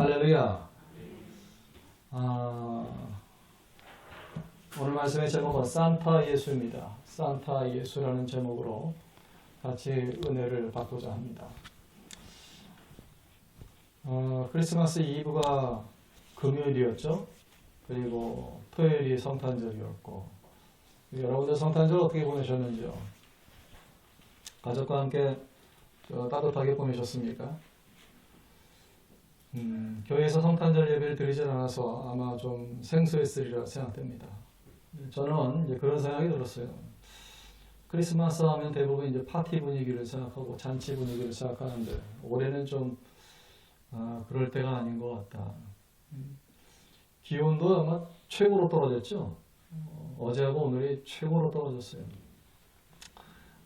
할렐루야. 아, 오늘 말씀의 제목은 산타 예수입니다. 산타 예수라는 제목으로 같이 은혜를 받고자 합니다. 크리스마스 이브가 금요일이었죠. 그리고 토요일이 성탄절이었고, 여러분들 성탄절 어떻게 보내셨는지요? 가족과 함께 따뜻하게 보내셨습니까? 교회에서 성탄절 예배를 드리진 않아서 아마 좀 생소했으리라 생각됩니다. 저는 이제 그런 생각이 들었어요. 크리스마스 하면 대부분 이제 파티 분위기를 생각하고 잔치 분위기를 생각하는데 올해는 좀 그럴 때가 아닌 것 같다. 기온도 아마 최고로 떨어졌죠. 어제하고 오늘이 최고로 떨어졌어요.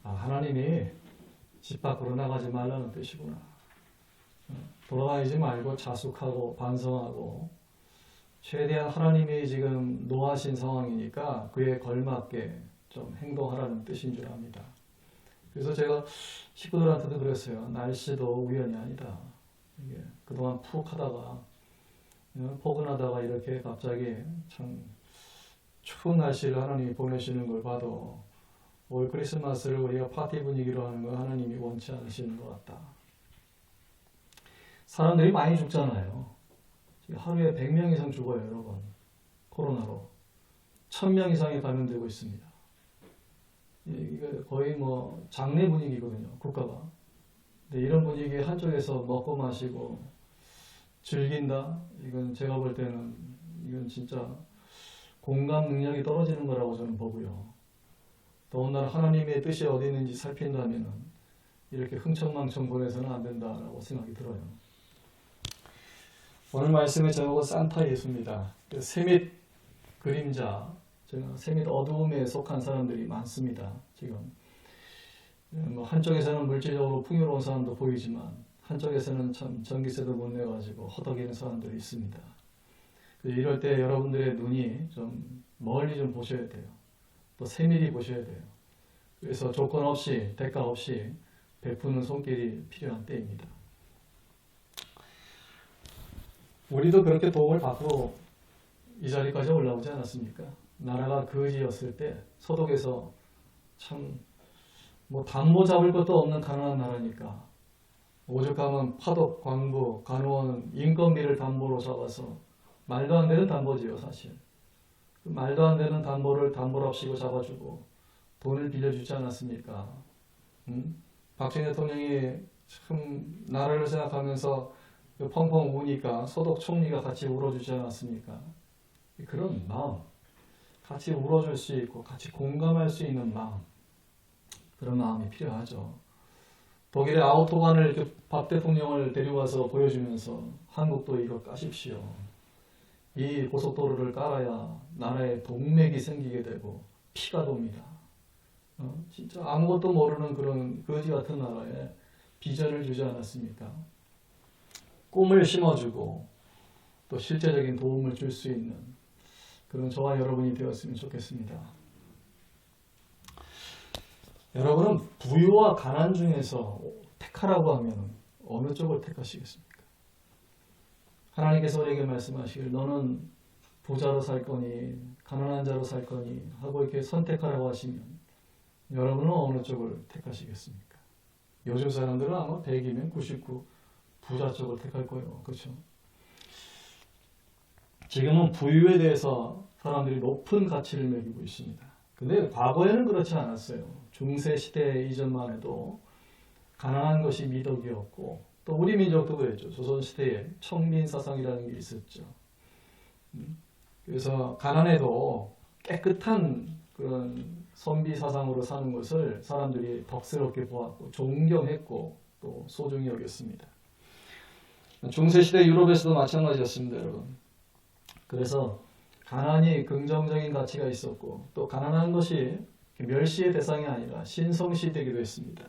하나님이 집 밖으로 나가지 말라는 뜻이구나. 돌아다니지 말고 자숙하고 반성하고 최대한 하나님이 지금 노하신 상황이니까 그에 걸맞게 좀 행동하라는 뜻인 줄 압니다. 그래서 제가 식구들한테도 그랬어요. 날씨도 우연이 아니다. 이게 그동안 푹 하다가 포근하다가 이렇게 갑자기 참 추운 날씨를 하나님이 보내시는 걸 봐도 올 크리스마스를 우리가 파티 분위기로 하는 건 하나님이 원치 않으시는 것 같다. 사람들이 많이 죽잖아요. 하루에 100명 이상 죽어요, 여러분. 코로나로. 1000명 이상이 감염되고 있습니다. 이게 거의 뭐 장례 분위기거든요, 국가가. 근데 이런 분위기에 한쪽에서 먹고 마시고 즐긴다? 이건 제가 볼 때는 이건 진짜 공감 능력이 떨어지는 거라고 저는 보고요. 더군다나 하나님의 뜻이 어디 있는지 살핀다면 이렇게 흥청망청 보내서는 안 된다라고 생각이 들어요. 오늘 말씀의 제목은 산타 예수입니다. 세밋 그림자, 세밋 어두움에 속한 사람들이 많습니다. 지금 한쪽에서는 물질적으로 풍요로운 사람도 보이지만 한쪽에서는 참 전기세도 못 내가지고 허덕이는 사람들이 있습니다. 이럴 때 여러분들의 눈이 좀 멀리 좀 보셔야 돼요. 또 세밀히 보셔야 돼요. 그래서 조건 없이 대가 없이 베푸는 손길이 필요한 때입니다. 우리도 그렇게 도움을 받고 이 자리까지 올라오지 않았습니까? 나라가 거지였을 때 소독에서 참 뭐 담보 잡을 것도 없는 가난한 나라니까 오죽하면 파독, 광부, 간호원, 인건비를 담보로 잡아서 말도 안 되는 담보지요, 사실. 말도 안 되는 담보를 담보랍시고 잡아주고 돈을 빌려주지 않았습니까? 박정희 대통령이 참 나라를 생각하면서 펑펑 우니까 소독 총리가 같이 울어주지 않았습니까? 그런 마음, 같이 울어줄 수 있고 같이 공감할 수 있는 마음, 그런 마음이 필요하죠. 독일의 아우토반을 이렇게 박 대통령을 데려와서 보여주면서 한국도 이거 까십시오. 이 고속도로를 깔아야 나라에 동맥이 생기게 되고 피가 돕니다. 진짜 아무것도 모르는 그런 거지 같은 나라에 비전을 주지 않았습니까? 꿈을 심어주고 또 실제적인 도움을 줄 수 있는 그런 저와 여러분이 되었으면 좋겠습니다. 여러분은 부유와 가난 중에서 택하라고 하면 어느 쪽을 택하시겠습니까? 하나님께서 우리에게 말씀하시길 너는 부자로 살 거니 가난한 자로 살 거니 하고 이렇게 선택하라고 하시면 여러분은 어느 쪽을 택하시겠습니까? 요즘 사람들은 아마 100이면 99 부자 쪽을 택할 거예요. 그렇죠? 지금은 부유에 대해서 사람들이 높은 가치를 매기고 있습니다. 근데 과거에는 그렇지 않았어요. 중세 시대 이전만 해도 가난한 것이 미덕이었고 또 우리 민족도 그랬죠. 조선시대에 청민사상이라는 게 있었죠. 그래서 가난해도 깨끗한 그런 선비사상으로 사는 것을 사람들이 덕스럽게 보았고 존경했고 또 소중히 여겼습니다. 중세시대 유럽에서도 마찬가지였습니다, 여러분. 그래서 가난이 긍정적인 가치가 있었고 또 가난한 것이 멸시의 대상이 아니라 신성시되기도 했습니다.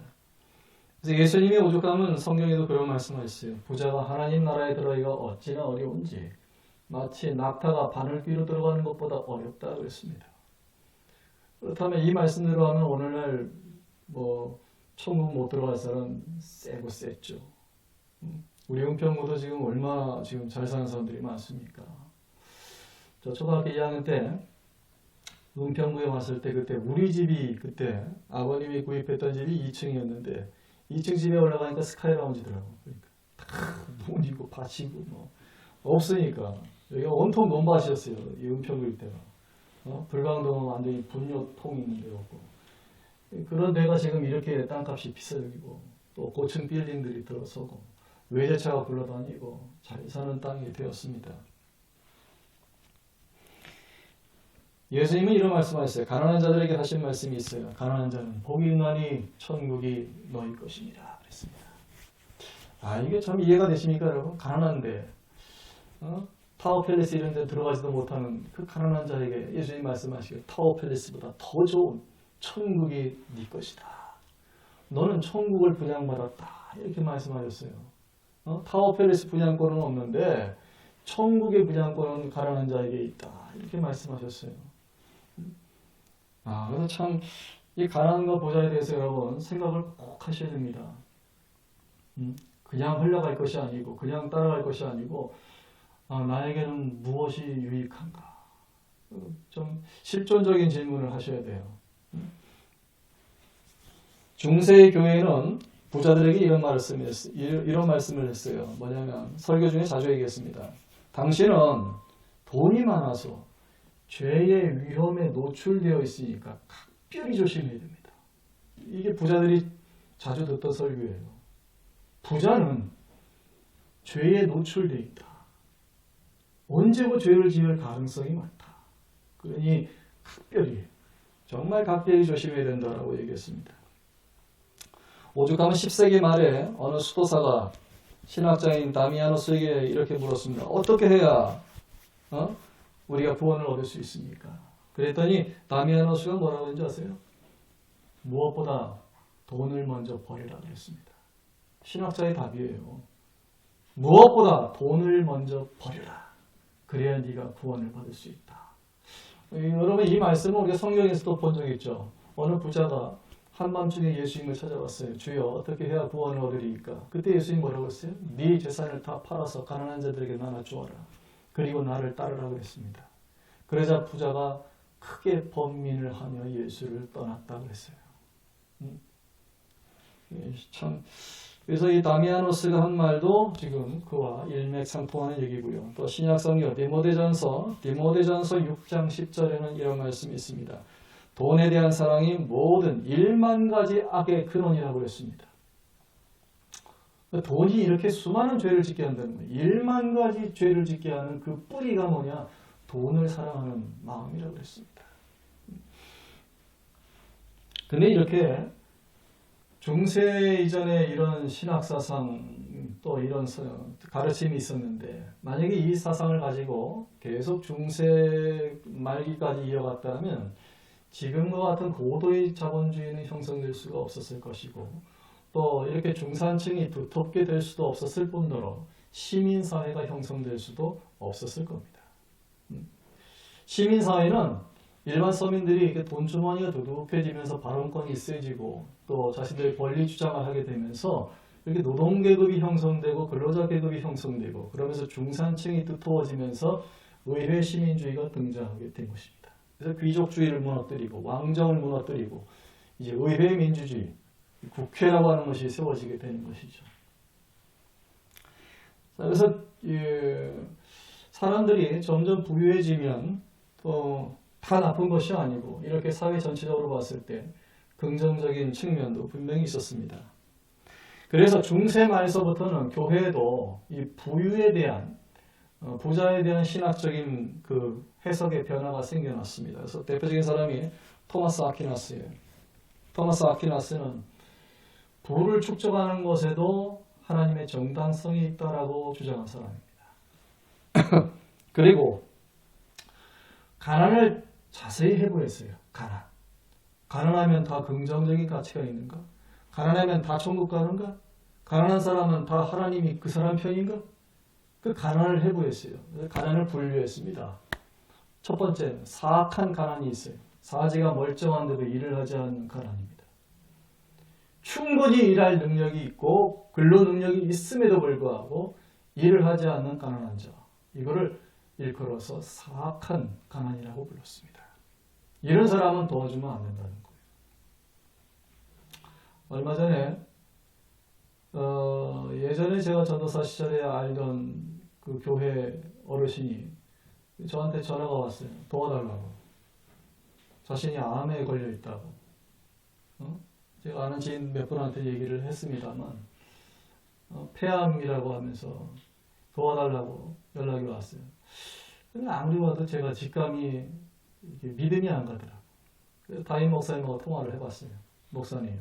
그래서 예수님이 오죽하면 성경에도 그런 말씀하셨어요. 부자가 하나님 나라에 들어가기가 어찌나 어려운지 마치 낙타가 바늘귀로 들어가는 것보다 어렵다 그랬습니다. 그렇다면 이 말씀대로 하면 오늘날 뭐 천국 못 들어갈 사람 세고 셌죠. 우리 은평구도 지금 얼마나 지금 잘 사는 사람들이 많습니까? 저 초등학교 2학년 때 은평구에 왔을 때 그때 우리 집이 그때 아버님이 구입했던 집이 2층이었는데 2층 집에 올라가니까 스카이라운지더라고. 그러니까 다 문이고 밭이고 뭐 없으니까 여기가 온통 논밭이었어요. 이 은평구 일대가. 불광동은 완전히 분뇨통이 있는 데였고 그런 데가 지금 이렇게 땅값이 비싸지고 또 고층 빌딩들이 들어서고 외제차가 굴러다니고 잘 사는 땅이 되었습니다. 예수님은 이런 말씀하셨어요. 가난한 자들에게 하신 말씀이 있어요. 가난한 자는 복이 있나니 천국이 너희 것입니다. 그랬습니다. 이게 참 이해가 되십니까 여러분? 가난한데 타워 팰리스 이런 데 들어가지도 못하는 그 가난한 자에게 예수님 말씀하시기를 타워 팰리스보다 더 좋은 천국이 네 것이다. 너는 천국을 분양받았다. 이렇게 말씀하셨어요. 타워 팰리스 분양권은 없는데 천국의 분양권은 가난한 자에게 있다. 이렇게 말씀하셨어요. 그래서 참 이 가난과 부자에 대해서 여러분 생각을 꼭 하셔야 됩니다. 그냥 흘러갈 것이 아니고 그냥 따라갈 것이 아니고 나에게는 무엇이 유익한가? 좀 실존적인 질문을 하셔야 돼요. 중세의 교회는 부자들에게 이런 말씀을 했어요. 뭐냐면 설교 중에 자주 얘기했습니다. 당신은 돈이 많아서 죄의 위험에 노출되어 있으니까 각별히 조심해야 됩니다. 이게 부자들이 자주 듣던 설교예요. 부자는 죄에 노출되어 있다. 언제고 죄를 지을 가능성이 많다. 그러니 각별히 정말 각별히 조심해야 된다라고 얘기했습니다. 오죽하면 10세기 말에 어느 수도사가 신학자인 다미아노스에게 이렇게 물었습니다. 어떻게 해야 우리가 구원을 얻을 수 있습니까? 그랬더니 다미아노스가 뭐라고 했는지 아세요? 무엇보다 돈을 먼저 버리라 그랬습니다. 신학자의 답이에요. 무엇보다 돈을 먼저 버려라. 그래야 네가 구원을 받을 수 있다. 여러분 이 말씀은 우리가 성경에서도 본 적 있죠. 어느 부자가 한밤중에 예수님을 찾아왔어요. 주여 어떻게 해야 구원을 얻으리까? 그때 예수님 뭐라고 했어요? 네 재산을 다 팔아서 가난한 자들에게 나눠 주어라. 그리고 나를 따르라고 했습니다. 그러자 부자가 크게 번민을 하며 예수를 떠났다 그랬어요. 참 그래서 이 다미아노스가 한 말도 지금 그와 일맥상통하는 얘기고요. 또 신약성경 디모데전서 6장 10절에는 이런 말씀이 있습니다. 돈에 대한 사랑이 모든 1만 가지 악의 근원이라고 그랬습니다. 돈이 이렇게 수많은 죄를 짓게 한다는 거예요. 1만 가지 죄를 짓게 하는 그 뿌리가 뭐냐? 돈을 사랑하는 마음이라고 그랬습니다. 근데 이렇게 중세 이전에 이런 신학사상 또 이런 가르침이 있었는데 만약에 이 사상을 가지고 계속 중세 말기까지 이어갔다면 지금과 같은 고도의 자본주의는 형성될 수가 없었을 것이고 또 이렇게 중산층이 두텁게 될 수도 없었을 뿐더러 시민사회가 형성될 수도 없었을 겁니다. 시민사회는 일반 서민들이 이렇게 돈주머니가 두둑해지면서 발언권이 세지고 또 자신들의 권리 주장을 하게 되면서 이렇게 노동계급이 형성되고 근로자계급이 형성되고 그러면서 중산층이 두터워지면서 의회 시민주의가 등장하게 된 것입니다. 그래서 귀족주의를 무너뜨리고 왕정을 무너뜨리고 이제 의회 민주주의, 국회라고 하는 것이 세워지게 되는 것이죠. 그래서 사람들이 점점 부유해지면 또 다 나쁜 것이 아니고 이렇게 사회 전체적으로 봤을 때 긍정적인 측면도 분명히 있었습니다. 그래서 중세 말서부터는 교회도 이 부유에 대한 부자에 대한 신학적인 그 해석의 변화가 생겨났습니다. 그래서 대표적인 사람이 토마스 아퀴나스예요. 토마스 아퀴나스는 부를 축적하는 것에도 하나님의 정당성이 있다라고 주장한 사람입니다. 그리고 가난을 자세히 해부했어요. 가난하면 다 긍정적인 가치가 있는가? 가난하면 다 천국 가는가? 가난한 사람은 다 하나님이 그 사람 편인가? 그 가난을 해부했어요. 가난을 분류했습니다. 첫 번째는 사악한 가난이 있어요. 사지가 멀쩡한데도 일을 하지 않는 가난입니다. 충분히 일할 능력이 있고 근로 능력이 있음에도 불구하고 일을 하지 않는 가난한 자, 이거를 일컬어서 사악한 가난이라고 불렀습니다. 이런 사람은 도와주면 안 된다는 거예요. 얼마 전에 예전에 제가 전도사 시절에 알던 그 교회 어르신이 저한테 전화가 왔어요. 도와달라고. 자신이 암에 걸려 있다고. 제가 아는 지인 몇 분한테 얘기를 했습니다만 폐암이라고 하면서 도와달라고 연락이 왔어요. 근데 아무리 봐도 제가 직감이 믿음이 안 가더라고요. 그래서 담임 목사님하고 통화를 해봤어요. 목사님,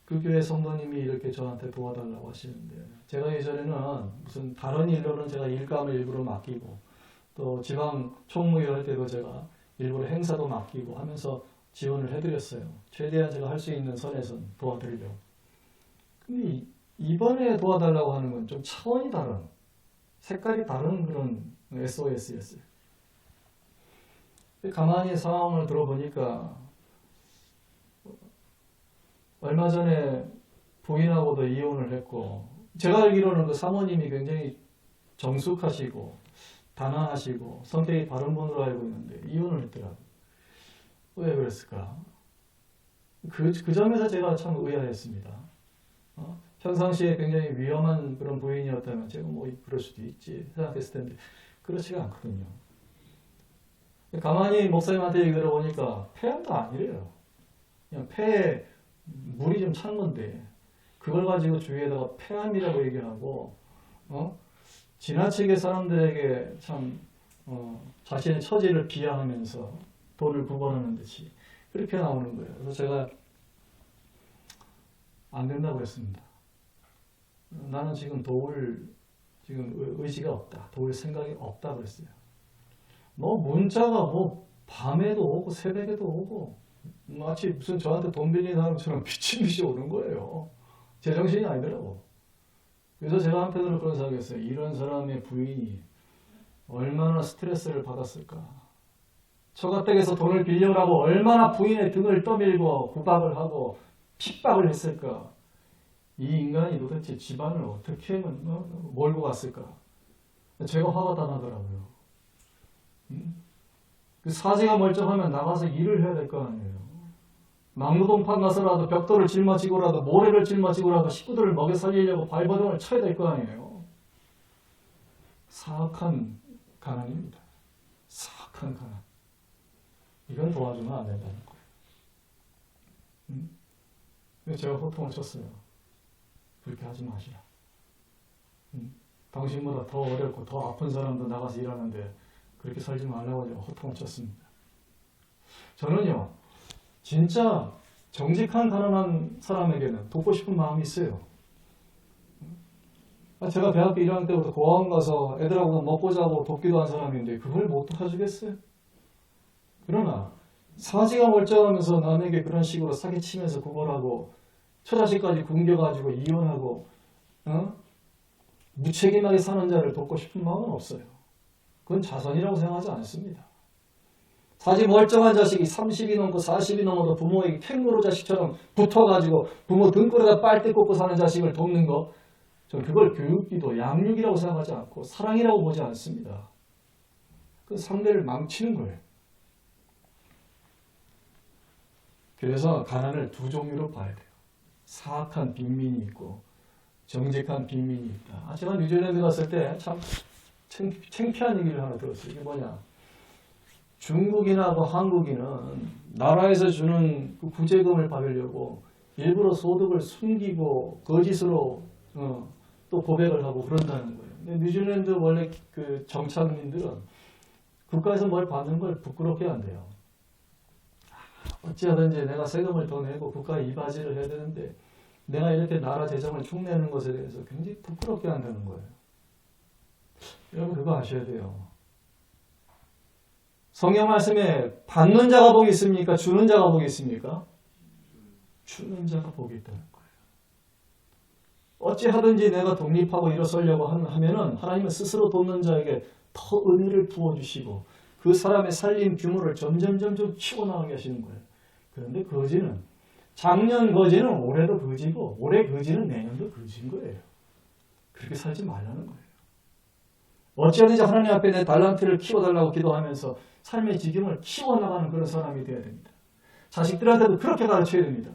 그 교회 성도님이 이렇게 저한테 도와달라고 하시는데, 제가 예전에는 무슨 다른 일로는 제가 일감을 일부러 맡기고 또 지방 총무 일할 때도 제가 일부러 행사도 맡기고 하면서 지원을 해드렸어요. 최대한 제가 할 수 있는 선에선 도와드리려고. 근데 이번에 도와달라고 하는 건 좀 차원이 다른, 색깔이 다른 그런 SOS였어요. 가만히 상황을 들어보니까 얼마 전에 부인하고도 이혼을 했고, 제가 알기로는 그 사모님이 굉장히 정숙하시고 단아하시고 성격이 바른 분으로 알고 있는데 이혼을 했더라고요. 왜 그랬을까? 그 점에서 제가 참 의아했습니다. 평상시에 굉장히 위험한 그런 부인이었다면 제가 뭐 그럴 수도 있지 생각했을 텐데 그렇지가 않거든요. 가만히 목사님한테 얘기 들어보니까 폐암도 아니래요. 그냥 폐에 물이 좀 찬 건데 그걸 가지고 주위에다가 폐암이라고 얘기하고 지나치게 사람들에게 참 자신의 처지를 비하하면서 돈을 구걸하는 듯이 그렇게 나오는 거예요. 그래서 제가 안 된다고 했습니다. 나는 지금 도울 의지가 없다. 도울 생각이 없다 그랬어요. 뭐 문자가 뭐 밤에도 오고 새벽에도 오고 마치 무슨 저한테 돈 빌린 사람처럼 미친 듯이 오는 거예요. 제정신이 아니더라고. 그래서 제가 한편으로 그런 생각했어요. 이런 사람의 부인이 얼마나 스트레스를 받았을까. 처가댁에서 돈을 빌려라고 얼마나 부인의 등을 떠밀고 구박을 하고 핍박을 했을까. 이 인간이 도대체 집안을 어떻게 몰고 갔을까. 제가 화가 다 나더라고요. 그 사지가 멀쩡하면 나가서 일을 해야 될 거 아니에요. 막노동판 가서라도 벽돌을 짊어지고라도 모래를 짊어지고라도 식구들을 먹여 살리려고 발버둥을 쳐야 될 거 아니에요. 사악한 가난입니다. 사악한 가난. 이건 도와주면 안 된다는 거예요. 그래서 제가 호통을 쳤어요. 그렇게 하지 마시라. 당신보다 더 어렵고 더 아픈 사람도 나가서 일하는데 그렇게 살지 말라고 제가 호통을 쳤습니다. 저는요, 진짜 정직한 가난한 사람에게는 돕고 싶은 마음이 있어요. 제가 대학교 1학년 때부터 고아원 가서 애들하고 먹고 자고 돕기도 한 사람인데 그걸 못 도와주겠어요? 그러나 사지가 멀쩡하면서 남에게 그런 식으로 사기치면서 구걸하고 처자식까지 굶겨가지고 이혼하고 무책임하게 사는 자를 돕고 싶은 마음은 없어요. 그건 자선이라고 생각하지 않습니다. 사지 멀쩡한 자식이 30이 넘고 40이 넘어도 부모에게 캥거루 자식처럼 붙어가지고 부모 등골에다 빨대 꽂고 사는 자식을 돕는 거, 저는 그걸 교육기도 양육이라고 생각하지 않고 사랑이라고 보지 않습니다. 그 상대를 망치는 거예요. 그래서 가난을 두 종류로 봐야 돼요. 사악한 빈민이 있고 정직한 빈민이 있다. 제가 뉴질랜드 갔을 때 참 창피한 얘기를 하나 들었어요. 이게 뭐냐? 중국인하고 한국인은 나라에서 주는 그 구제금을 받으려고 일부러 소득을 숨기고 거짓으로 또 고백을 하고 그런다는 거예요. 근데 뉴질랜드 원래 그 정착민들은 국가에서 뭘 받는 걸 부끄럽게 한대요. 어찌하든지 내가 세금을 더 내고 국가에 이바지를 해야 되는데 내가 이렇게 나라 재정을 축내는 것에 대해서 굉장히 부끄럽게 한다는 거예요. 여러분 그거 아셔야 돼요. 성경 말씀에 받는 자가 복이 있습니까? 주는 자가 복이 있습니까? 주는 자가 복이 있다는 거예요. 어찌하든지 내가 독립하고 일어서려고 하면은 하나님은 스스로 돕는 자에게 더 은혜를 부어주시고 그 사람의 살림 규모를 점점 키워나가게 하시는 거예요. 그런데 거지는 작년 거지는 올해도 거지고 올해 거지는 내년도 거지인 거예요. 그렇게 살지 말라는 거예요. 어찌하든지 하나님 앞에 내 달란트를 키워달라고 기도하면서 삶의 지경을 키워나가는 그런 사람이 되어야 됩니다. 자식들한테도 그렇게 가르쳐야 됩니다.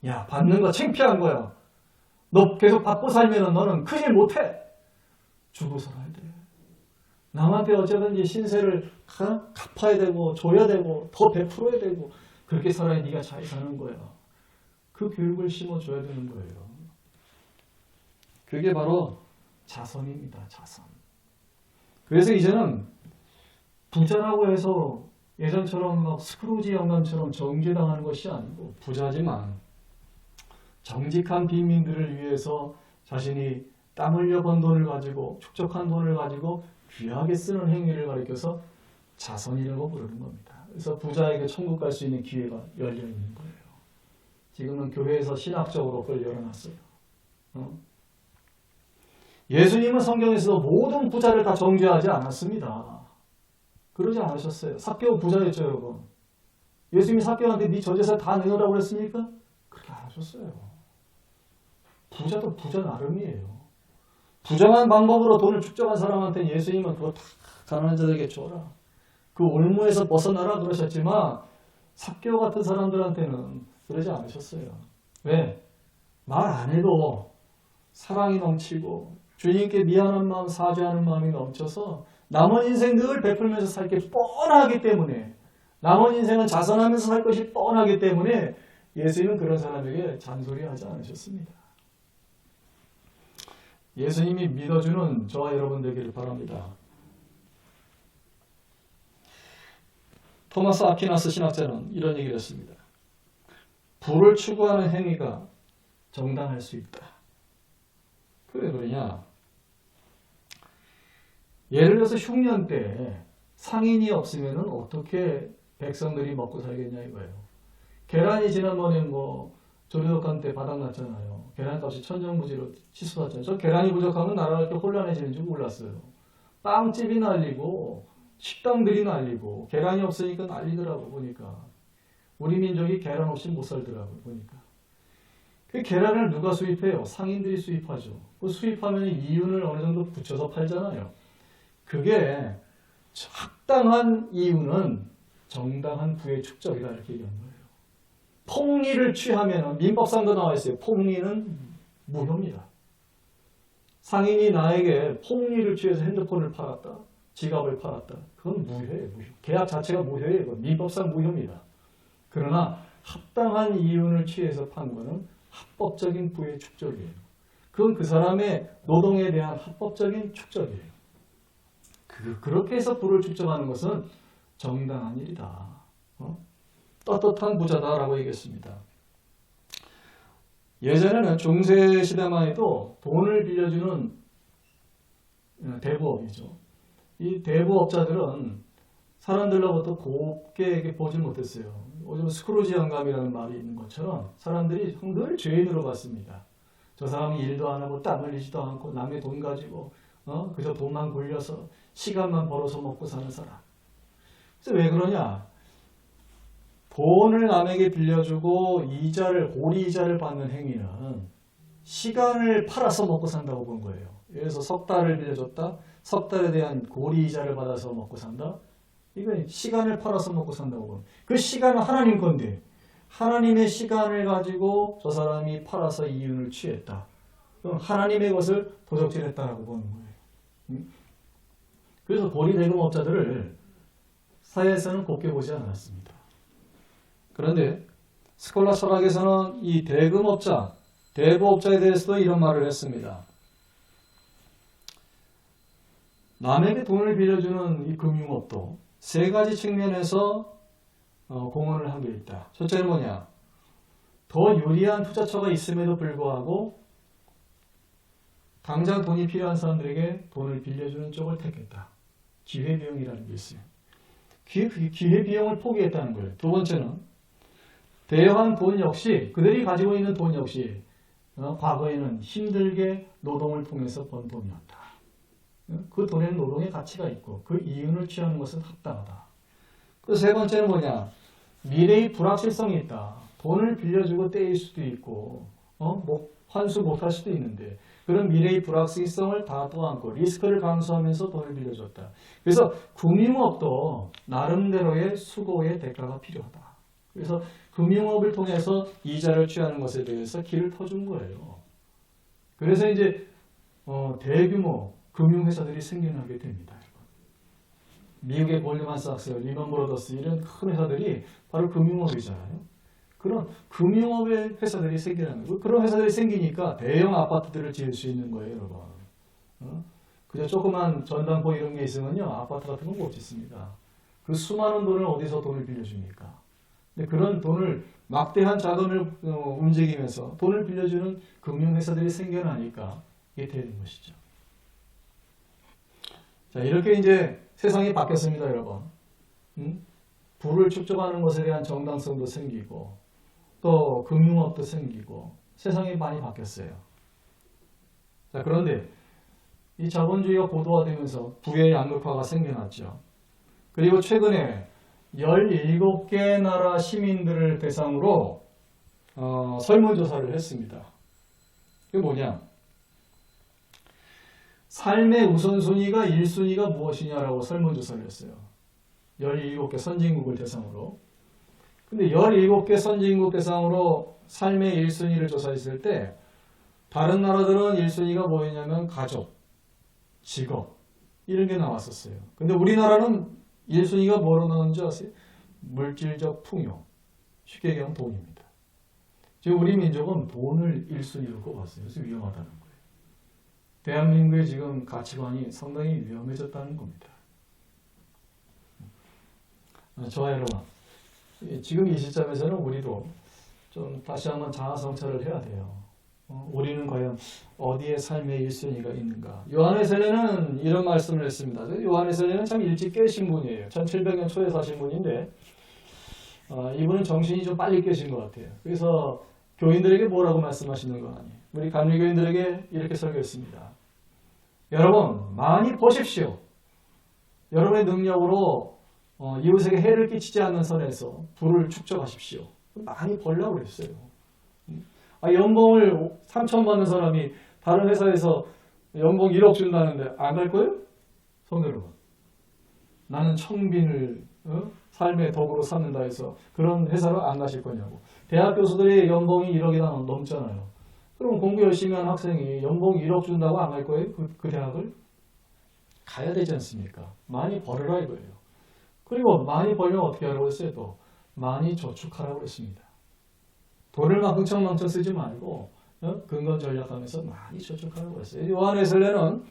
야, 받는 거 창피한 거야. 너 계속 받고 살면 너는 크지 못해. 주고 살아야 돼. 남한테 어쩌든지 신세를 갚아야 되고 줘야 되고 더 베풀어야 되고 그렇게 살아야 네가 잘 사는 거야. 그 교육을 심어줘야 되는 거예요. 그게 바로 자선입니다. 자선. 그래서 이제는 부자라고 해서 예전처럼 막 스크루지 영감처럼 정죄당하는 것이 아니고 부자지만 정직한 빈민들을 위해서 자신이 땀 흘려 번 돈을 가지고 축적한 돈을 가지고 귀하게 쓰는 행위를 가리켜서 자선이라고 부르는 겁니다. 그래서 부자에게 천국 갈 수 있는 기회가 열려 있는 거예요. 지금은 교회에서 신학적으로 그걸 열어놨어요. 예수님은 성경에서 모든 부자를 다 정죄하지 않았습니다. 그러지 않으셨어요. 삭개오 부자였죠, 여러분. 예수님이 삭개오한테 네 전재산 다 내놓으라고 그랬습니까? 그렇게 안 하셨어요. 부자도 부자 나름이에요. 부정한 방법으로 돈을 축적한 사람한테 예수님은 그거 다 가난한 자들에게 줘라. 그 올무에서 벗어나라 그러셨지만 삭개오 같은 사람들한테는 그러지 않으셨어요. 왜? 말 안 해도 사랑이 넘치고 주님께 미안한 마음, 사죄하는 마음이 넘쳐서 남은 인생 늘 베풀면서 살 게 뻔하기 때문에 남은 인생은 자선하면서 살 것이 뻔하기 때문에 예수님은 그런 사람에게 잔소리하지 않으셨습니다. 예수님이 믿어주는 저와 여러분 되기를 바랍니다. 토마스 아퀴나스 신학자는 이런 얘기를 했습니다. 부를 추구하는 행위가 정당할 수 있다. 왜 그러냐? 예를 들어서 흉년 때 상인이 없으면 어떻게 백성들이 먹고 살겠냐 이거예요. 계란이 지난번에 조류독한 때 바닥났잖아요. 계란값이 천정부지로 치솟았잖아요. 저 계란이 부족하면 나라가 이렇게 혼란해지는 줄 몰랐어요. 빵집이 난리고 식당들이 난리고 계란이 없으니까 난리더라고 보니까. 우리 민족이 계란 없이 못 살더라고요 보니까. 그 계란을 누가 수입해요? 상인들이 수입하죠. 그 수입하면 이윤을 어느 정도 붙여서 팔잖아요. 그게 합당한 이유는 정당한 부의 축적이다 이렇게 얘기한 거예요. 폭리를 취하면 민법상도 나와 있어요. 폭리는 무효입니다. 상인이 나에게 폭리를 취해서 핸드폰을 팔았다. 지갑을 팔았다. 그건 무효예요. 무효. 계약 자체가 무효예요. 민법상 무효입니다. 그러나 합당한 이윤을 취해서 판 거는 합법적인 부의 축적이에요. 그건 그 사람의 노동에 대한 합법적인 축적이에요. 그렇게 해서 부를 축적하는 것은 정당한 일이다. 떳떳한 부자다라고 얘기했습니다. 예전에는 중세시대만 해도 돈을 빌려주는 대부업이죠. 이 대부업자들은 사람들로부터 곱게 보지 못했어요. 요즘 스크루지 영감이라는 말이 있는 것처럼 사람들이 늘 죄인으로 봤습니다. 저 사람이 일도 안 하고 땀 흘리지도 않고 남의 돈 가지고 그저 돈만 굴려서 시간만 벌어서 먹고 사는 사람. 그래서 왜 그러냐? 돈을 남에게 빌려주고 고리 이자를 받는 행위는 시간을 팔아서 먹고 산다고 본 거예요. 예를 들어서 석 달을 빌려줬다. 석 달에 대한 고리 이자를 받아서 먹고 산다. 이건 시간을 팔아서 먹고 산다고 본 거예요. 그 시간은 하나님 건데 하나님의 시간을 가지고 저 사람이 팔아서 이윤을 취했다. 그럼 하나님의 것을 도적질했다라고 보는 거예요. 그래서 고리 대금업자들을 사회에서는 곱게 보지 않았습니다. 그런데 스콜라 철학에서는 이 대금업자, 대부업자에 대해서도 이런 말을 했습니다. 남에게 돈을 빌려주는 이 금융업도 세 가지 측면에서 공헌을 한 게 있다. 첫째는 뭐냐? 더 유리한 투자처가 있음에도 불구하고 당장 돈이 필요한 사람들에게 돈을 빌려주는 쪽을 택했다. 기회비용이라는 게 있어요. 기회비용을 포기했다는 거예요. 두 번째는 대여한 돈 역시 그들이 가지고 있는 돈 역시 과거에는 힘들게 노동을 통해서 번 돈이었다. 그 돈에는 노동의 가치가 있고 그 이윤을 취하는 것은 합당하다. 그 세 번째는 뭐냐? 미래의 불확실성이 있다. 돈을 빌려주고 떼일 수도 있고, 환수 못할 수도 있는데, 그런 미래의 불확실성을 다 떠안고 리스크를 감수하면서 돈을 빌려줬다. 그래서 금융업도 나름대로의 수고의 대가가 필요하다. 그래서 금융업을 통해서 이자를 취하는 것에 대해서 길을 터준 거예요. 그래서 이제 대규모 금융회사들이 생겨나게 됩니다. 미국의 골드만삭스, 리먼 브로더스 이런 큰 회사들이 바로 금융업이잖아요. 그런 금융업의 회사들이 생기는 거예요. 그런 회사들이 생기니까 대형 아파트들을 지을 수 있는 거예요, 여러분. 그저 조그만 전당포 이런 게 있으면요, 아파트 같은 건 못 짓습니다. 그 수많은 돈을 빌려줍니까? 근데 그런 돈을 막대한 자금을 움직이면서 돈을 빌려주는 금융회사들이 생겨나니까 이게 되는 것이죠. 자, 이렇게 이제 세상이 바뀌었습니다, 여러분. 부를 축적하는 것에 대한 정당성도 생기고, 또 금융업도 생기고, 세상이 많이 바뀌었어요. 자, 그런데 이 자본주의가 고도화되면서 부의 양극화가 생겨났죠. 그리고 최근에 17개 나라 시민들을 대상으로 설문조사를 했습니다. 이게 뭐냐? 삶의 우선순위가 1순위가 무엇이냐라고 설문조사를 했어요. 17개 선진국을 대상으로. 근데 17개 선진국 대상으로 삶의 1순위를 조사했을 때 다른 나라들은 1순위가 뭐였냐면 가족, 직업 이런 게 나왔었어요. 근데 우리나라는 1순위가 뭐로 나오는지 아세요? 물질적 풍요. 쉽게 얘기하면 돈입니다. 지금 우리 민족은 돈을 1순위로 꼽았어요. 그래서 위험하다는 거예요. 대한민국의 지금 가치관이 상당히 위험해졌다는 겁니다. 저와 여러분, 지금 이 시점에서는 우리도 좀 다시 한번 자아 성찰을 해야 돼요. 우리는 과연 어디에 삶의 1순위가 있는가? 요한의 세례는 이런 말씀을 했습니다. 요한의 세례는 참 일찍 깨신 분이에요. 1700년 초에 사신 분인데 이분은 정신이 좀 빨리 깨신 것 같아요. 그래서 교인들에게 뭐라고 말씀하시는 거 아니에요? 우리 감리교인들에게 이렇게 설교했습니다. 여러분 많이 보십시오. 여러분의 능력으로 이웃에게 해를 끼치지 않는 선에서 부를 축적하십시오. 많이 벌라고 그랬어요. 연봉을 3천 받는 사람이 다른 회사에서 연봉 1억 준다는데 안 갈 거예요? 성도 여러분, 나는 청빈을 삶의 덕으로 삼는다 해서 그런 회사로 안 가실 거냐고. 대학 교수들의 연봉이 1억이나 넘잖아요. 그럼 공부 열심히 하는 학생이 연봉 1억 준다고 안 갈 거예요? 그 대학을? 가야 되지 않습니까? 많이 벌으라 이거예요. 그리고 많이 벌면 어떻게 하라고 했어요? 또 많이 저축하라고 했습니다. 돈을 막 흥청망청 쓰지 말고 근건 전략하면서 많이 저축하라고 했어요. 요한의 설례는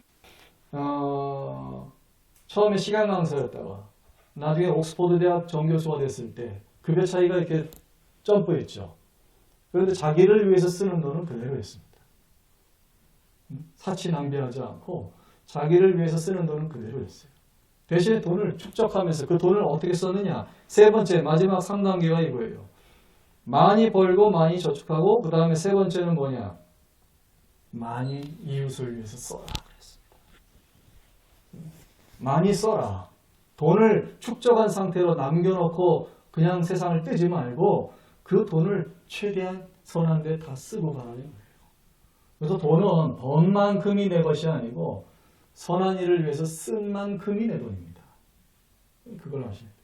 처음에 시간 강사였다가 나중에 옥스퍼드 대학 정교수가 됐을 때 급여 차이가 이렇게 점프했죠. 그런데 자기를 위해서 쓰는 돈은 그대로 했습니다. 사치 낭비하지 않고 자기를 위해서 쓰는 돈은 그대로 했어요. 대신에 돈을 축적하면서 그 돈을 어떻게 썼느냐. 세 번째 마지막 3단계가 이거예요. 많이 벌고 많이 저축하고 그 다음에 세 번째는 뭐냐. 많이 이웃을 위해서 써라 그랬습니다. 많이 써라. 돈을 축적한 상태로 남겨놓고 그냥 세상을 뜨지 말고 그 돈을 최대한 선한 데 다 쓰고 가라는 거예요. 그래서 돈은 번 만큼이 내 것이 아니고 선한 일을 위해서 쓴 만큼이 내 돈입니다. 그걸 아셔야 돼요.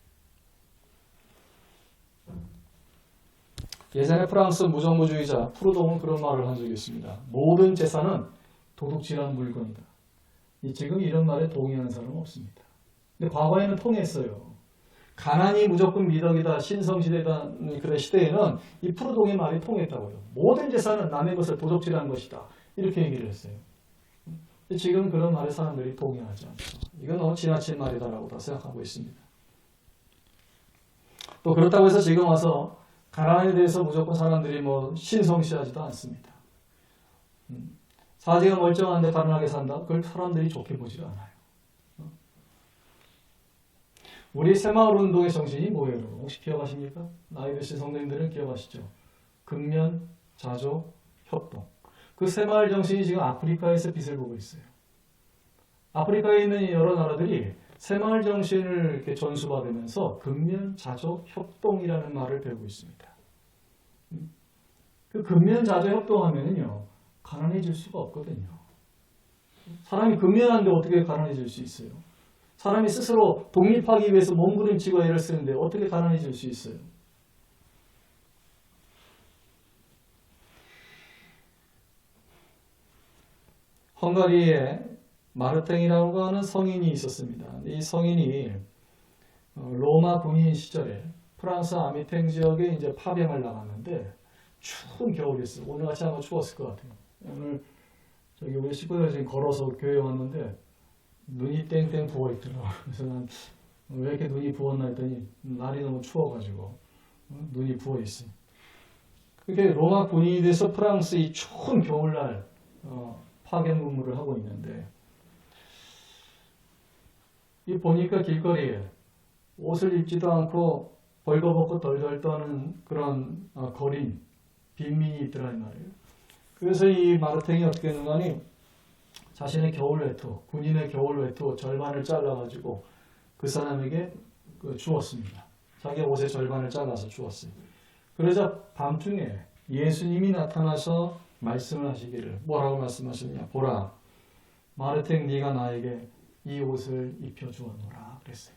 예전에 프랑스 무정부주의자 프루동은 그런 말을 한 적이 있습니다. 모든 재산은 도둑질한 물건이다. 지금 이런 말에 동의하는 사람은 없습니다. 근데 과거에는 통했어요. 가난이 무조건 미덕이다, 신성시대다 그런 시대에는 이 프루동의 말이 통했다고요. 모든 재산은 남의 것을 도둑질한 것이다. 이렇게 얘기를 했어요. 지금 그런 말에 사람들이 동의하지 않죠. 이건 너무 지나친 말이다라고 다 생각하고 있습니다. 또 그렇다고 해서 지금 와서 가난에 대해서 무조건 사람들이 신성시하지도 않습니다. 사지가 멀쩡한데 가난하게 산다? 그걸 사람들이 좋게 보지 않아요. 우리 새마을운동의 정신이 뭐예요? 혹시 기억하십니까? 나이 드신 성도님들은 기억하시죠? 근면, 자조, 협동. 그 새마을 정신이 지금 아프리카에서 빛을 보고 있어요. 아프리카에 있는 여러 나라들이 새마을 정신을 이렇게 전수받으면서 근면, 자조, 협동이라는 말을 배우고 있습니다. 그 근면자조 협동하면은요 가난해질 수가 없거든요. 사람이 근면한데 어떻게 가난해질 수 있어요? 사람이 스스로 독립하기 위해서 몸부림치고 애를 쓰는데 어떻게 가난해질 수 있어요? 헝가리에 마르탱이라고 하는 성인이 있었습니다. 이 성인이 로마 군인 시절에 프랑스 아미탱 지역에 이제 파병을 나갔는데 추운 겨울이었어요. 오늘같이 아마 추웠을 것 같아요. 오늘 저기 우리 식구들 지금 걸어서 교회 왔는데 눈이 땡땡 부어 있더라고요. 그래서 난 왜 이렇게 눈이 부었나 했더니 날이 너무 추워가지고 눈이 부어 있어요. 그게 로마 군인이 돼서 프랑스 이 추운 겨울날 파견 근무를 하고 있는데 이 보니까 길거리에 옷을 입지도 않고 벌거벗고 덜덜 떠는 그런 거린 빈민이 있더란 말이에요. 그래서 이 마르탱이 어떻게 했는가 하니 자신의 겨울 외투, 군인의 겨울 외투 절반을 잘라가지고 그 사람에게 주었습니다. 자기 옷의 절반을 잘라서 주었어요. 그러자 밤중에 예수님이 나타나서 말씀을 하시기를 뭐라고 말씀하셨냐? 보라, 마르탱 네가 나에게 이 옷을 입혀주었노라 그랬어요.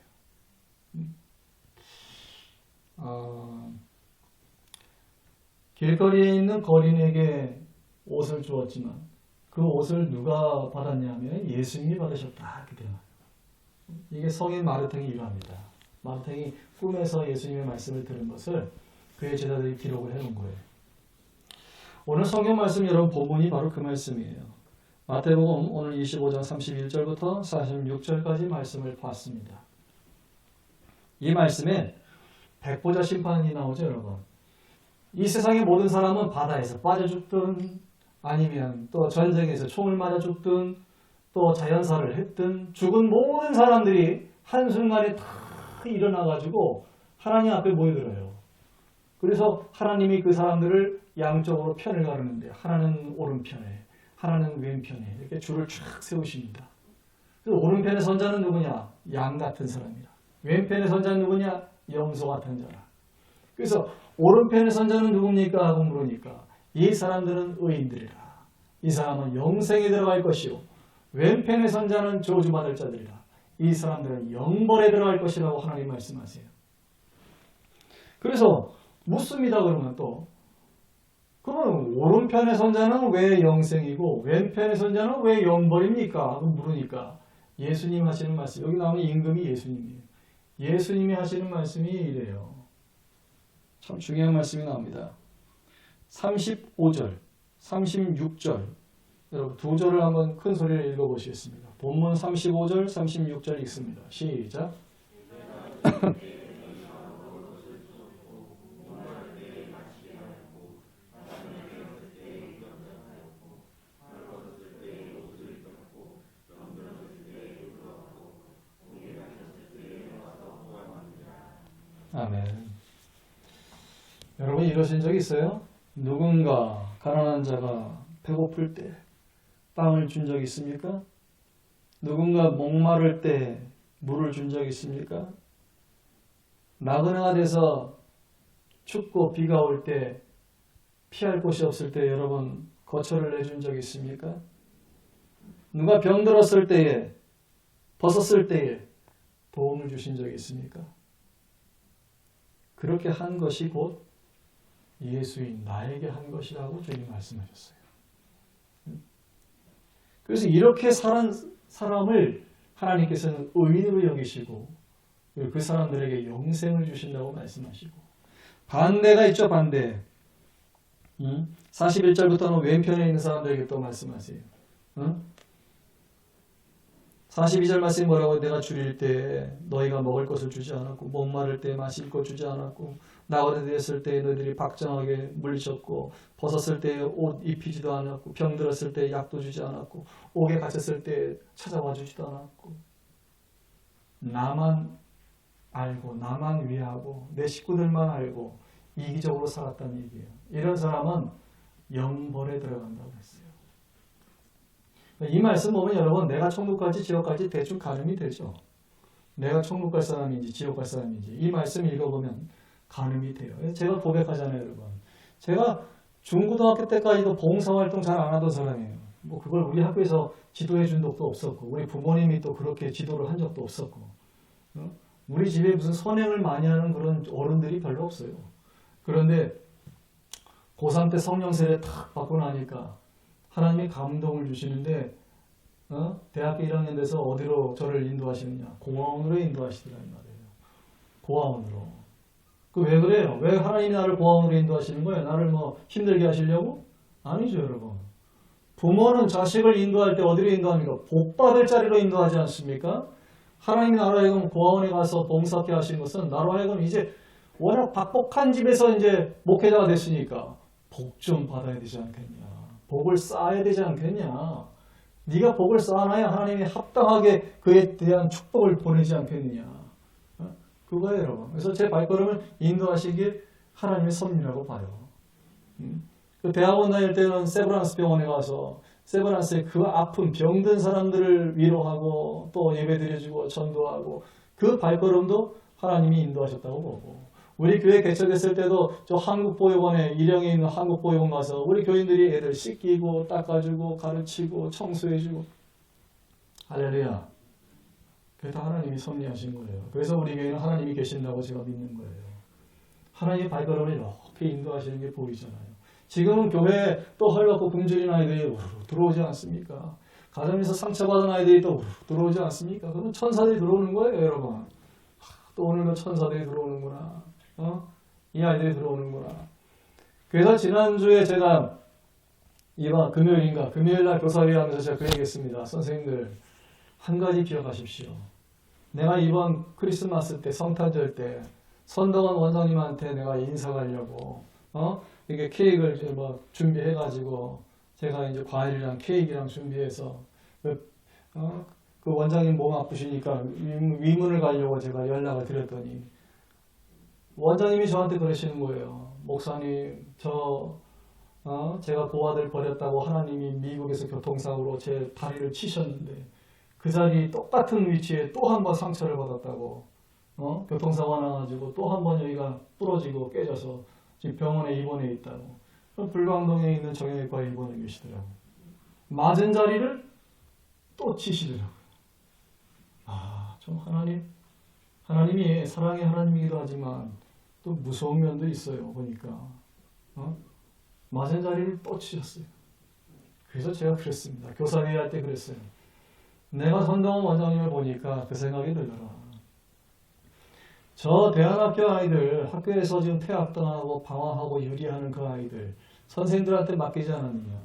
길거리에 있는 거린에게 옷을 주었지만 그 옷을 누가 받았냐면 예수님이 받으셨다 이렇게 돼요. 이게 성인 마르탱이 일화입니다. 마르탱이 꿈에서 예수님의 말씀을 들은 것을 그의 제자들이 기록을 해놓은 거예요. 오늘 성경 말씀 여러분 본문이 바로 그 말씀이에요. 마태복음 오늘 25장 31절부터 46절까지 말씀을 봤습니다. 이 말씀에 백보자 심판이 나오죠, 여러분. 이 세상의 모든 사람은 바다에서 빠져 죽든 아니면 또 전쟁에서 총을 맞아 죽든 또 자연사를 했든 죽은 모든 사람들이 한순간에 다 일어나가지고 하나님 앞에 모여들어요. 그래서 하나님이 그 사람들을 양쪽으로 편을 가르는데 하나는 오른편에 하나는 왼편에 이렇게 줄을 쫙 세우십니다. 그래서 오른편의 선자는 누구냐? 양 같은 사람이라. 왼편의 선자는 누구냐? 염소 같은 자라. 그래서 오른편의 선자는 누굽니까? 하고 물으니까 이 사람들은 의인들이라. 이 사람은 영생에 들어갈 것이요 왼편의 선자는 저주받을 자들이라. 이 사람들은 영벌에 들어갈 것이라고 하나님 말씀하세요. 그래서 묻습니다. 그러면 또 그러면 오른편의 선자는 왜 영생이고 왼편의 선자는 왜 영벌입니까? 하고 물으니까 예수님 하시는 말씀, 여기 나오는 임금이 예수님이에요. 예수님이 하시는 말씀이 이래요. 참 중요한 말씀이 나옵니다. 35절, 36절 여러분 두 절을 한번 큰 소리로 읽어보시겠습니다. 본문 35절, 36절 읽습니다. 시작. 아멘. 여러분 이러신 적 있어요? 누군가 가난한 자가 배고플 때 빵을 준 적 있습니까? 누군가 목마를 때 물을 준 적 있습니까? 나그네가 돼서 춥고 비가 올 때 피할 곳이 없을 때 여러분 거처를 내준 적 있습니까? 누가 병들었을 때에 벗었을 때에 도움을 주신 적 있습니까? 그렇게 한 것이 곧 예수인 나에게 한 것이라고 주님 말씀하셨어요. 그래서 이렇게 살은 사람을 하나님께서는 의인으로 여기시고 그 사람들에게 영생을 주신다고 말씀하시고 반대가 있죠. 반대. 41절부터는 왼편에 있는 사람들에게 또 말씀하세요. 42절 말씀이 뭐라고? 내가 줄일 때 너희가 먹을 것을 주지 않았고 목마를 때 마실 것 주지 않았고 나그네 되었을 때 너희들이 박정하게 물리셨고 벗었을 때 옷 입히지도 않았고 병들었을 때 약도 주지 않았고 옥에 갇혔을 때 찾아와 주지도 않았고 나만 알고 나만 위하고 내 식구들만 알고 이기적으로 살았다는 얘기예요. 이런 사람은 영벌에 들어간다고 했어요. 이 말씀 보면 여러분 내가 천국 갈지 지옥 갈지 대충 가늠이 되죠. 내가 천국 갈 사람인지 지옥 갈 사람인지 이 말씀 읽어보면 가늠이 돼요. 제가 고백하잖아요. 여러분. 제가 중고등학교 때까지도 봉사활동 잘 안 하던 사람이에요. 뭐 그걸 우리 학교에서 지도해 준 적도 없었고 우리 부모님이 또 그렇게 지도를 한 적도 없었고 우리 집에 무슨 선행을 많이 하는 그런 어른들이 별로 없어요. 그런데 고3 때 성령 세례 탁 받고 나니까 하나님이 감동을 주시는데 대학교 1학년 돼서 어디로 저를 인도하시느냐? 고아원으로 인도하시더란 말이에요. 고아원으로. 그 왜 그래요? 왜 하나님이 나를 고아원으로 인도하시는 거예요? 나를 뭐 힘들게 하시려고? 아니죠, 여러분. 부모는 자식을 인도할 때 어디로 인도합니까? 복 받을 자리로 인도하지 않습니까? 하나님이 나로 하여금 고아원에 가서 봉사케 하신 것은 나로 하여금 이제 워낙 박복한 집에서 이제 목회자가 됐으니까 복 좀 받아야 되지 않겠냐? 복을 쌓아야 되지 않겠냐? 네가 복을 쌓아놔야 하나님이 합당하게 그에 대한 축복을 보내지 않겠느냐? 그거예요, 여러분. 그래서 제 발걸음을 인도하시길 하나님의 섭리라고 봐요. 그 대학원 다닐 때는 세브란스 병원에 가서 세브란스의 그 아픈 병든 사람들을 위로하고 또 예배드려주고 전도하고 그 발걸음도 하나님이 인도하셨다고 보고 우리 교회 개척했을 때도 저 한국보육원에 일령에 있는 한국보육원 가서 우리 교인들이 애들 씻기고 닦아주고 가르치고 청소해주고 할렐루야. 그게 다 하나님이 섭리하신 거예요. 그래서 우리 교회는 하나님이 계신다고 제가 믿는 거예요. 하나님의 발걸음을 이렇게 인도하시는 게 보이잖아요. 지금은 교회에 또 헐벗고 굶주린 아이들이 우르르 들어오지 않습니까? 가정에서 상처받은 아이들이 또 우르르 들어오지 않습니까? 그러면 천사들이 들어오는 거예요, 여러분. 또 오늘도 천사들이 들어오는구나. 이 아이들이 들어오는구나. 그래서 지난주에 제가 이번 금요일날 교사회의 하면서 제가 그 얘기했습니다. 선생님들 한 가지 기억하십시오. 내가 이번 크리스마스 때 성탄절 때 선덕원 원장님한테 내가 인사 가려고 이게 케이크를 이제 뭐 준비해가지고 제가 이제 과일이랑 케이크랑 준비해서 그 원장님 몸 아프시니까 위문을 가려고 제가 연락을 드렸더니 원장님이 저한테 그러시는 거예요. 목사님, 제가 그 아들 버렸다고 하나님이 미국에서 교통사고로 제 다리를 치셨는데 그 자리 똑같은 위치에 또 한 번 상처를 받았다고 교통사고 나가지고 또 한 번 여기가 부러지고 깨져서 지금 병원에 입원해 있다고. 불광동에 있는 정형외과에 입원해 계시더라고요. 맞은 자리를 또 치시더라고요. 좀 하나님이 사랑의 하나님이기도 하지만 또 무서운 면도 있어요. 보니까 맞은 자리를 또 치셨어요. 그래서 제가 그랬습니다. 교사회의 할 때 그랬어요. 내가 선동원 원장님을 보니까 그 생각이 들더라. 저 대안학교 아이들, 학교에서 지금 퇴학당하고 방황하고 유리하는 그 아이들, 선생님들한테 맡기지 않았느냐.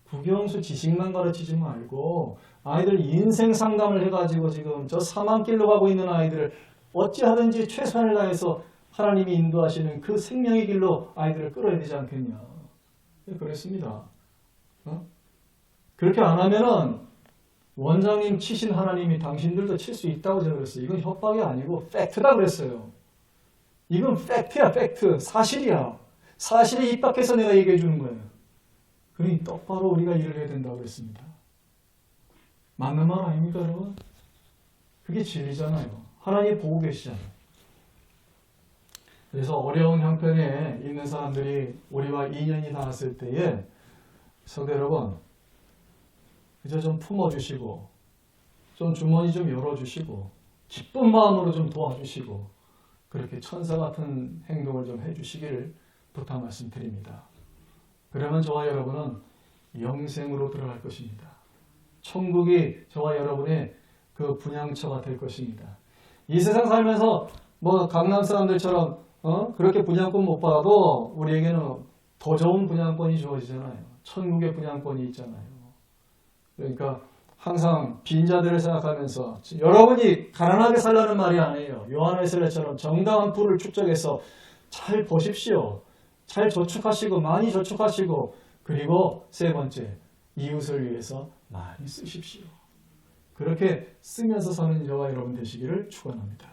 국영수 지식만 가르치지 말고 아이들 인생 상담을 해가지고 지금 저 사망길로 가고 있는 아이들을 어찌하든지 최선을 다해서 하나님이 인도하시는 그 생명의 길로 아이들을 끌어야 되지 않겠냐. 그랬습니다. 그렇게 안 하면은 원장님 치신 하나님이 당신들도 칠 수 있다고 제가 그랬어요. 이건 협박이 아니고 팩트다 그랬어요. 이건 팩트야, 팩트. 사실이야. 사실에 입각해서 내가 얘기해 주는 거예요. 그러니 똑바로 우리가 일을 해야 된다고 그랬습니다. 맞는 말 아닙니까, 여러분? 그게 진리잖아요. 하나님 보고 계시잖아요. 그래서 어려운 형편에 있는 사람들이 우리와 인연이 닿았을 때에 성도 여러분, 그저 좀 품어주시고 좀 주머니 좀 열어주시고 기쁜 마음으로 좀 도와주시고 그렇게 천사 같은 행동을 좀 해주시기를 부탁 말씀드립니다. 그러면 저와 여러분은 영생으로 들어갈 것입니다. 천국이 저와 여러분의 그 분양처가 될 것입니다. 이 세상 살면서 뭐 강남 사람들처럼 그렇게 분양권 못 받아도 우리에게는 더 좋은 분양권이 주어지잖아요. 천국의 분양권이 있잖아요. 그러니까 항상 빈자들을 생각하면서 여러분이 가난하게 살라는 말이 아니에요. 요한의설처럼 정당한 풀을 축적해서 잘 보십시오. 잘 저축하시고 많이 저축하시고 그리고 세 번째 이웃을 위해서 많이 쓰십시오. 그렇게 쓰면서 사는 저와 여러분 되시기를 축원합니다.